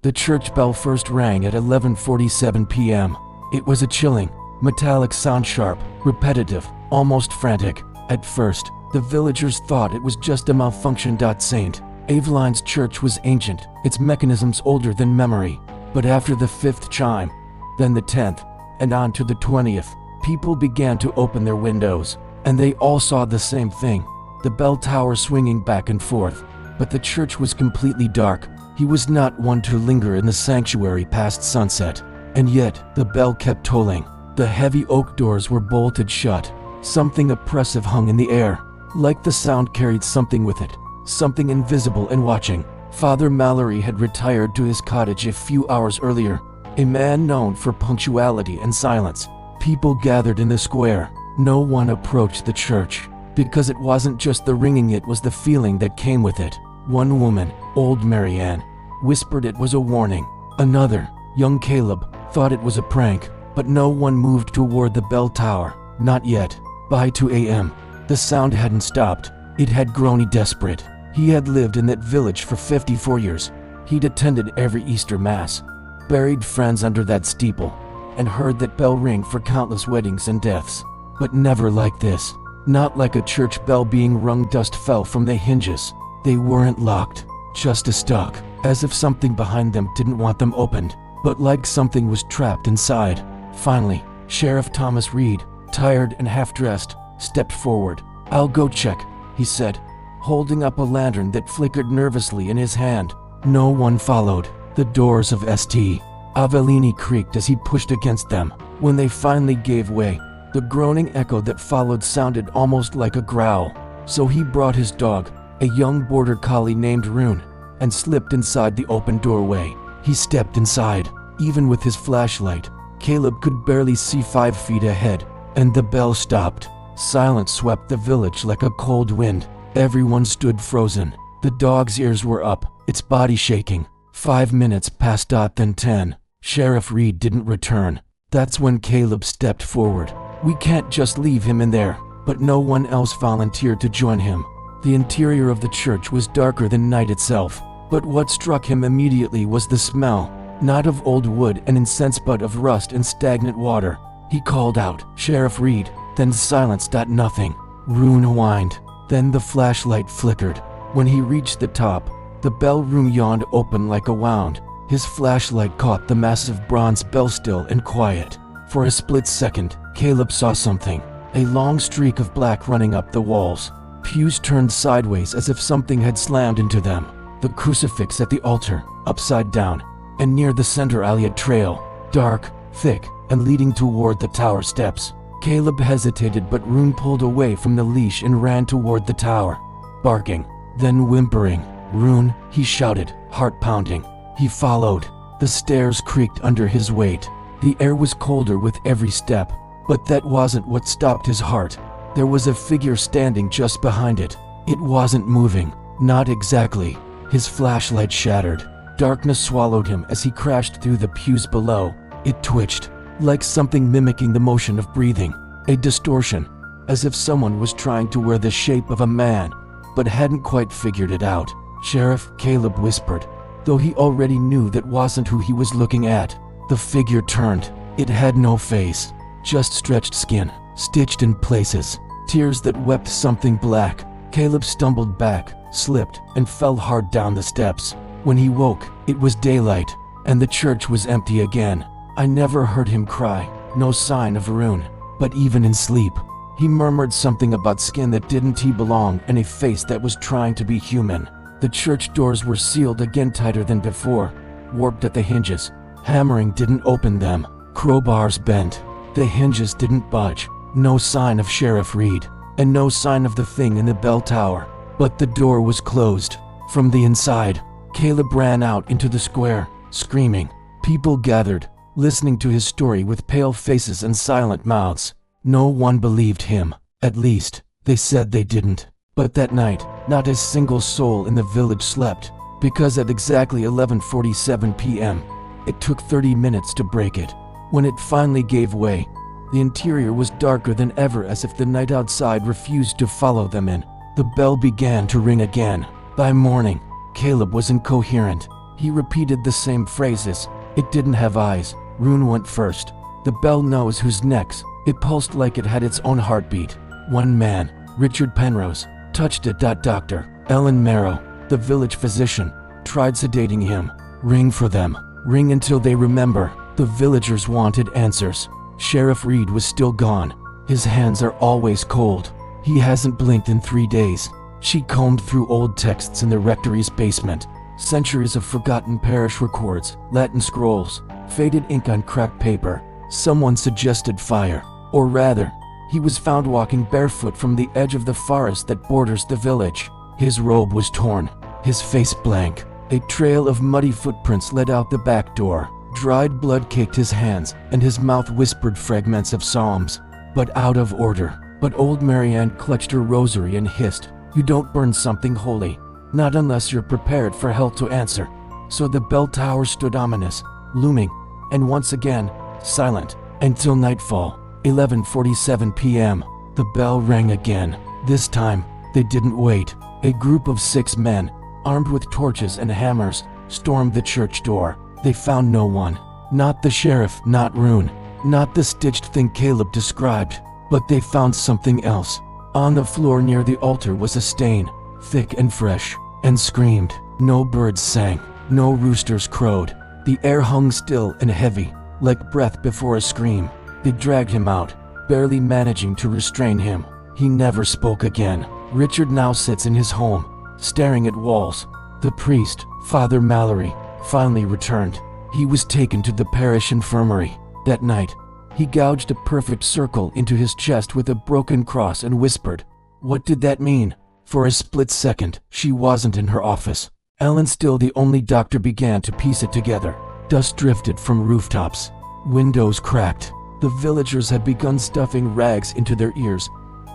The church bell first rang at 11:47 p.m. It was a chilling, metallic sound, sharp, repetitive, almost frantic. At first, the villagers thought it was just a malfunction. St. Aveline's church was ancient, its mechanisms older than memory. But after the 5th chime, then the 10th, and on to the 20th, people began to open their windows, and they all saw the same thing, the bell tower swinging back and forth. But the church was completely dark. He was not one to linger in the sanctuary past sunset. And yet, the bell kept tolling. The heavy oak doors were bolted shut. Something oppressive hung in the air, like the sound carried something with it, something invisible and watching. Father Mallory had retired to his cottage a few hours earlier, a man known for punctuality and silence. People gathered in the square. No one approached the church, because it wasn't just the ringing, it was the feeling that came with it. One woman, old Marianne, whispered it was a warning. Another, young Caleb, thought it was a prank, but no one moved toward the bell tower. Not yet. By 2 a.m., the sound hadn't stopped. It had grown desperate. He had lived in that village for 54 years. He'd attended every Easter Mass, buried friends under that steeple, and heard that bell ring for countless weddings and deaths. But never like this. Not like a church bell being rung. Dust fell from the hinges. They weren't locked, just stuck, as if something behind them didn't want them opened, but like something was trapped inside. Finally, Sheriff Thomas Reed, tired and half-dressed, stepped forward. "I'll go check," he said, holding up a lantern that flickered nervously in his hand. No one followed. The doors of St. Avellini creaked as he pushed against them. When they finally gave way, the groaning echo that followed sounded almost like a growl. So he brought his dog, a young border collie named Rune, and slipped inside the open doorway. He stepped inside. Even with his flashlight, Caleb could barely see 5 feet ahead, and the bell stopped. Silence swept the village like a cold wind. Everyone stood frozen. The dog's ears were up, its body shaking. 5 minutes passed. Then 10. Sheriff Reed didn't return. That's when Caleb stepped forward. "We can't just leave him in there." But no one else volunteered to join him. The interior of the church was darker than night itself. But what struck him immediately was the smell, not of old wood and incense but of rust and stagnant water. He called out, "Sheriff Reed," then silence. Nothing. Rune whined. Then the flashlight flickered. When he reached the top, the bell room yawned open like a wound. His flashlight caught the massive bronze bell still and quiet. For a split second, Caleb saw something, a long streak of black running up the walls. Pews turned sideways as if something had slammed into them. The crucifix at the altar, upside down, and near the center alley a trail, dark, thick, and leading toward the tower steps. Caleb hesitated, but Rune pulled away from the leash and ran toward the tower, barking, then whimpering. "Rune," he shouted, heart pounding. He followed. The stairs creaked under his weight. The air was colder with every step, but that wasn't what stopped his heart. There was a figure standing just behind it. It wasn't moving. Not exactly. His flashlight shattered. Darkness swallowed him as he crashed through the pews below. It twitched, like something mimicking the motion of breathing. A distortion, as if someone was trying to wear the shape of a man, but hadn't quite figured it out. "Sheriff," Caleb whispered, though he already knew that wasn't who he was looking at. The figure turned. It had no face, just stretched skin, stitched in places, tears that wept something black. Caleb stumbled back, slipped, and fell hard down the steps. When he woke, it was daylight, and the church was empty again. I never heard him cry, no sign of Rune, but even in sleep, he murmured something about skin that didn't belong and a face that was trying to be human. The church doors were sealed again, tighter than before, warped at the hinges. Hammering didn't open them. Crowbars bent. The hinges didn't budge. No sign of Sheriff Reed, and no sign of the thing in the bell tower. But the door was closed. From the inside, Caleb ran out into the square, screaming. People gathered, listening to his story with pale faces and silent mouths. No one believed him. At least, they said they didn't. But that night, not a single soul in the village slept, because at exactly 11:47 p.m., it took 30 minutes to break it. When it finally gave way, the interior was darker than ever, as if the night outside refused to follow them in. The bell began to ring again. By morning, Caleb was incoherent. He repeated the same phrases. It didn't have eyes. Rune went first. The bell knows whose necks. It pulsed like it had its own heartbeat. One man, Richard Penrose, touched it. Dr. Ellen Marrow, the village physician, tried sedating him. Ring for them. Ring until they remember. The villagers wanted answers. Sheriff Reed was still gone. His hands are always cold. He hasn't blinked in 3 days. She combed through old texts in the rectory's basement. Centuries of forgotten parish records, Latin scrolls, faded ink on cracked paper. Someone suggested fire. Or rather, he was found walking barefoot from the edge of the forest that borders the village. His robe was torn, his face blank. A trail of muddy footprints led out the back door. Dried blood caked his hands, and his mouth whispered fragments of psalms. But out of order. But old Marianne clutched her rosary and hissed, "You don't burn something holy. Not unless you're prepared for hell to answer." So the bell tower stood ominous, looming, and once again, silent, until nightfall. 11:47 p.m. The bell rang again. This time, they didn't wait. A group of 6 men, armed with torches and hammers, stormed the church door. They found no one. Not the sheriff, not Rune, not the stitched thing Caleb described. But they found something else. On the floor near the altar was a stain, thick and fresh, and screamed. No birds sang, no roosters crowed. The air hung still and heavy, like breath before a scream. They dragged him out, barely managing to restrain him. He never spoke again. Richard now sits in his home, staring at walls. The priest, Father Mallory, finally returned. He was taken to the parish infirmary. That night, he gouged a perfect circle into his chest with a broken cross and whispered, "What did that mean?" For a split second, she wasn't in her office. Ellen, still the only doctor, began to piece it together. Dust drifted from rooftops. Windows cracked. The villagers had begun stuffing rags into their ears.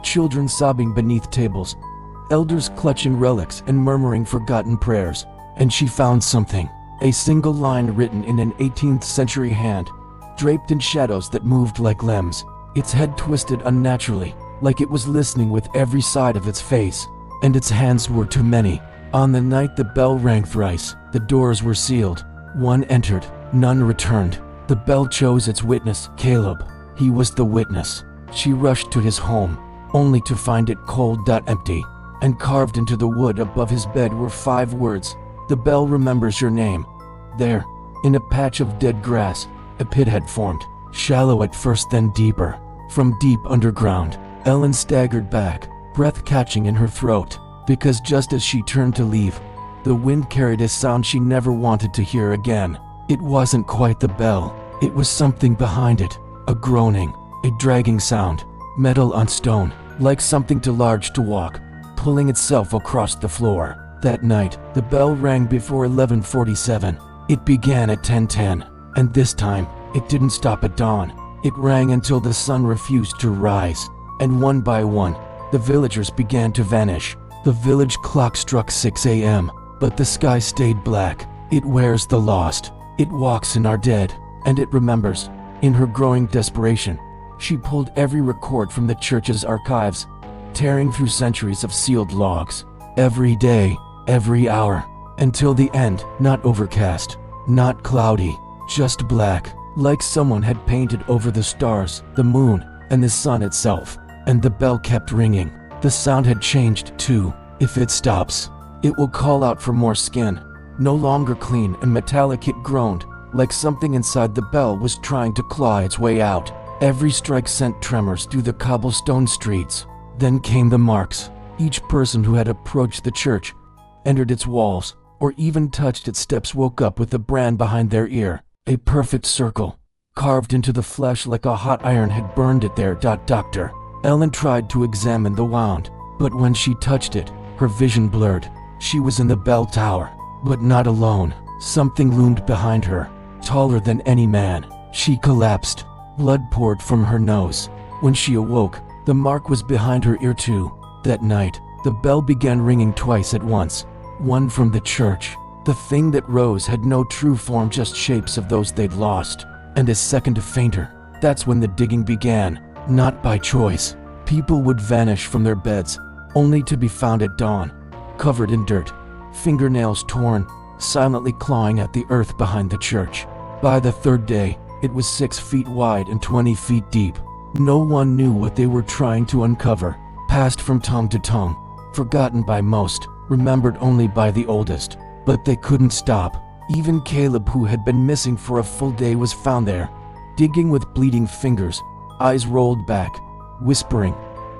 Children sobbing beneath tables. Elders clutching relics and murmuring forgotten prayers. And she found something. A single line written in an 18th century hand, draped in shadows that moved like limbs. Its head twisted unnaturally, like it was listening with every side of its face. And its hands were too many. On the night the bell rang thrice, the doors were sealed. One entered, none returned. The bell chose its witness, Caleb. He was the witness. She rushed to his home, only to find it cold, empty. And carved into the wood above his bed were 5 words. "The bell remembers your name." There, in a patch of dead grass, a pit had formed, shallow at first, then deeper. From deep underground, Ellen staggered back, breath catching in her throat, because just as she turned to leave, the wind carried a sound she never wanted to hear again. It wasn't quite the bell. It was something behind it, a groaning, a dragging sound, metal on stone, like something too large to walk, pulling itself across the floor. That night, the bell rang before 11:47. It began at 10:10, and this time, it didn't stop at dawn. It rang until the sun refused to rise, and one by one, the villagers began to vanish. The village clock struck 6 a.m., but the sky stayed black. It wears the lost. It walks in our dead, and it remembers. In her growing desperation, she pulled every record from the church's archives, tearing through centuries of sealed logs. Every day, every hour, until the end. Not overcast, not cloudy, just black, like someone had painted over the stars, the moon, and the sun itself. And the bell kept ringing. The sound had changed too. If it stops, it will call out for more skin. No longer clean and metallic, it groaned, like something inside the bell was trying to claw its way out. Every strike sent tremors through the cobblestone streets. Then came the marks. Each person who had approached the church, entered its walls, or even touched its steps woke up with a brand behind their ear. A perfect circle, carved into the flesh like a hot iron had burned it there. Doctor Ellen tried to examine the wound, but when she touched it, her vision blurred. She was in the bell tower, but not alone. Something loomed behind her, taller than any man. She collapsed. Blood poured from her nose. When she awoke, the mark was behind her ear too. That night, the bell began ringing twice at once. One from the church. The thing that rose had no true form, just shapes of those they'd lost. And a second fainter. That's when the digging began. Not by choice. People would vanish from their beds, only to be found at dawn, covered in dirt, fingernails torn, silently clawing at the earth behind the church. By the third day, it was 6 feet wide and 20 feet deep. No one knew what they were trying to uncover, passed from tongue to tongue, forgotten by most, remembered only by the oldest. But they couldn't stop. Even Caleb, who had been missing for a full day, was found there, digging with bleeding fingers, eyes rolled back, whispering.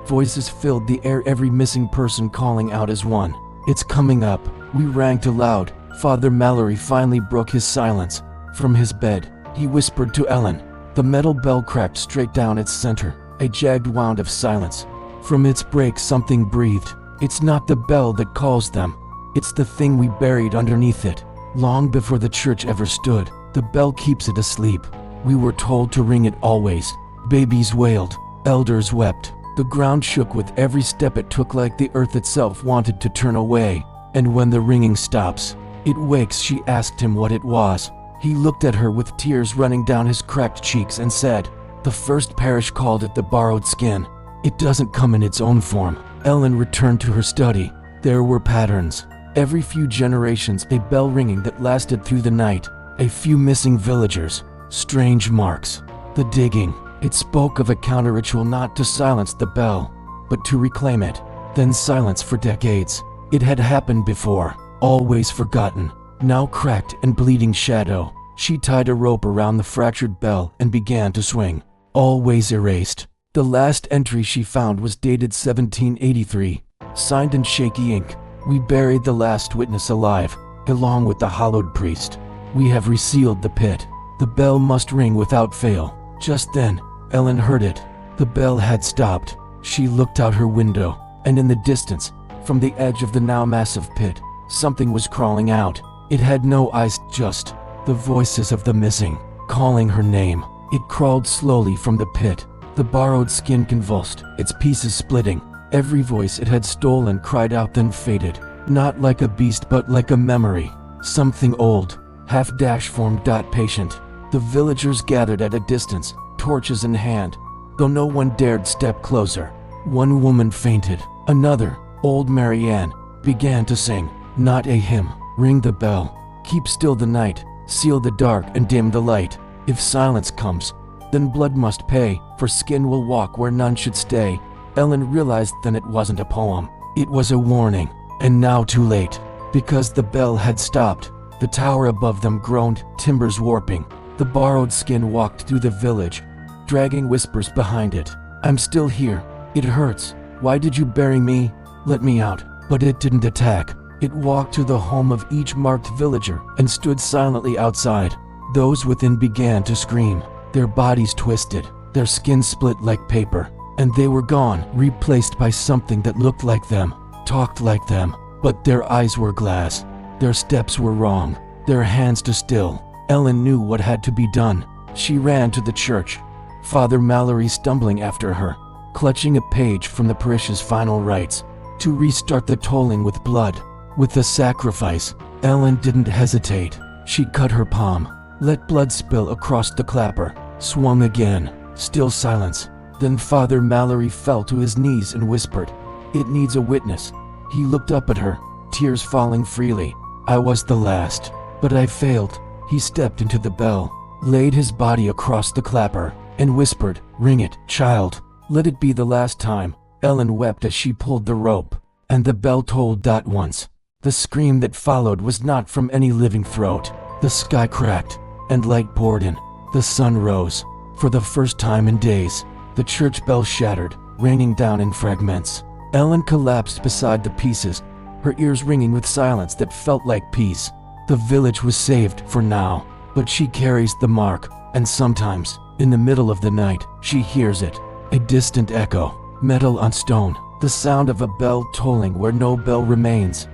Voices filled the air, every missing person calling out as one. "It's coming up." We rang too loud. Father Mallory finally broke his silence. From his bed, he whispered to Ellen. The metal bell cracked straight down its center, a jagged wound of silence. From its break, something breathed. "It's not the bell that calls them. It's the thing we buried underneath it. Long before the church ever stood, the bell keeps it asleep. We were told to ring it always." Babies wailed. Elders wept. The ground shook with every step it took, like the earth itself wanted to turn away. "And when the ringing stops, it wakes?" She asked him what it was. He looked at her with tears running down his cracked cheeks and said, "The first parish called it the borrowed skin. It doesn't come in its own form." Ellen returned to her study. There were patterns. Every few generations, a bell ringing that lasted through the night. A few missing villagers. Strange marks. The digging. It spoke of a counter-ritual, not to silence the bell, but to reclaim it. Then silence for decades. It had happened before, always forgotten, now cracked and bleeding shadow. She tied a rope around the fractured bell and began to swing. Always erased. The last entry she found was dated 1783, signed in shaky ink. "We buried the last witness alive, along with the hallowed priest. We have resealed the pit. The bell must ring without fail." Just then, Ellen heard it. The bell had stopped. She looked out her window, and in the distance, from the edge of the now massive pit, something was crawling out. It had no eyes, just the voices of the missing, calling her name. It crawled slowly from the pit. The borrowed skin convulsed, its pieces splitting. Every voice it had stolen cried out, then faded. Not like a beast, but like a memory. Something old, half-formed, patient. The villagers gathered at a distance, torches in hand, though no one dared step closer. One woman fainted. Another, old Marianne, began to sing. Not a hymn. "Ring the bell. Keep still the night. Seal the dark and dim the light. If silence comes, then blood must pay, for skin will walk where none should stay." Ellen realized then it wasn't a poem. It was a warning. And now too late. Because the bell had stopped. The tower above them groaned, timbers warping. The borrowed skin walked through the village, dragging whispers behind it. "I'm still here. It hurts. Why did you bury me? Let me out." But it didn't attack. It walked to the home of each marked villager and stood silently outside. Those within began to scream. Their bodies twisted, their skin split like paper, and they were gone, replaced by something that looked like them, talked like them, but their eyes were glass. Their steps were wrong, their hands too still. Ellen knew what had to be done. She ran to the church, Father Mallory stumbling after her, clutching a page from the parish's final rites. To restart the tolling with blood, with the sacrifice. Ellen didn't hesitate. She cut her palm, let blood spill across the clapper, swung again. Still silence. Then Father Mallory fell to his knees and whispered, "It needs a witness." He looked up at her, tears falling freely. "I was the last, but I failed." He stepped into the bell, laid his body across the clapper, and whispered, "Ring it, child. Let it be the last time." Ellen wept as she pulled the rope, and the bell tolled once. The scream that followed was not from any living throat. The sky cracked, and light poured in. The sun rose. For the first time in days, the church bell shattered, raining down in fragments. Ellen collapsed beside the pieces, her ears ringing with silence that felt like peace. The village was saved for now, but she carries the mark, and sometimes, in the middle of the night, she hears it. A distant echo, metal on stone, the sound of a bell tolling where no bell remains.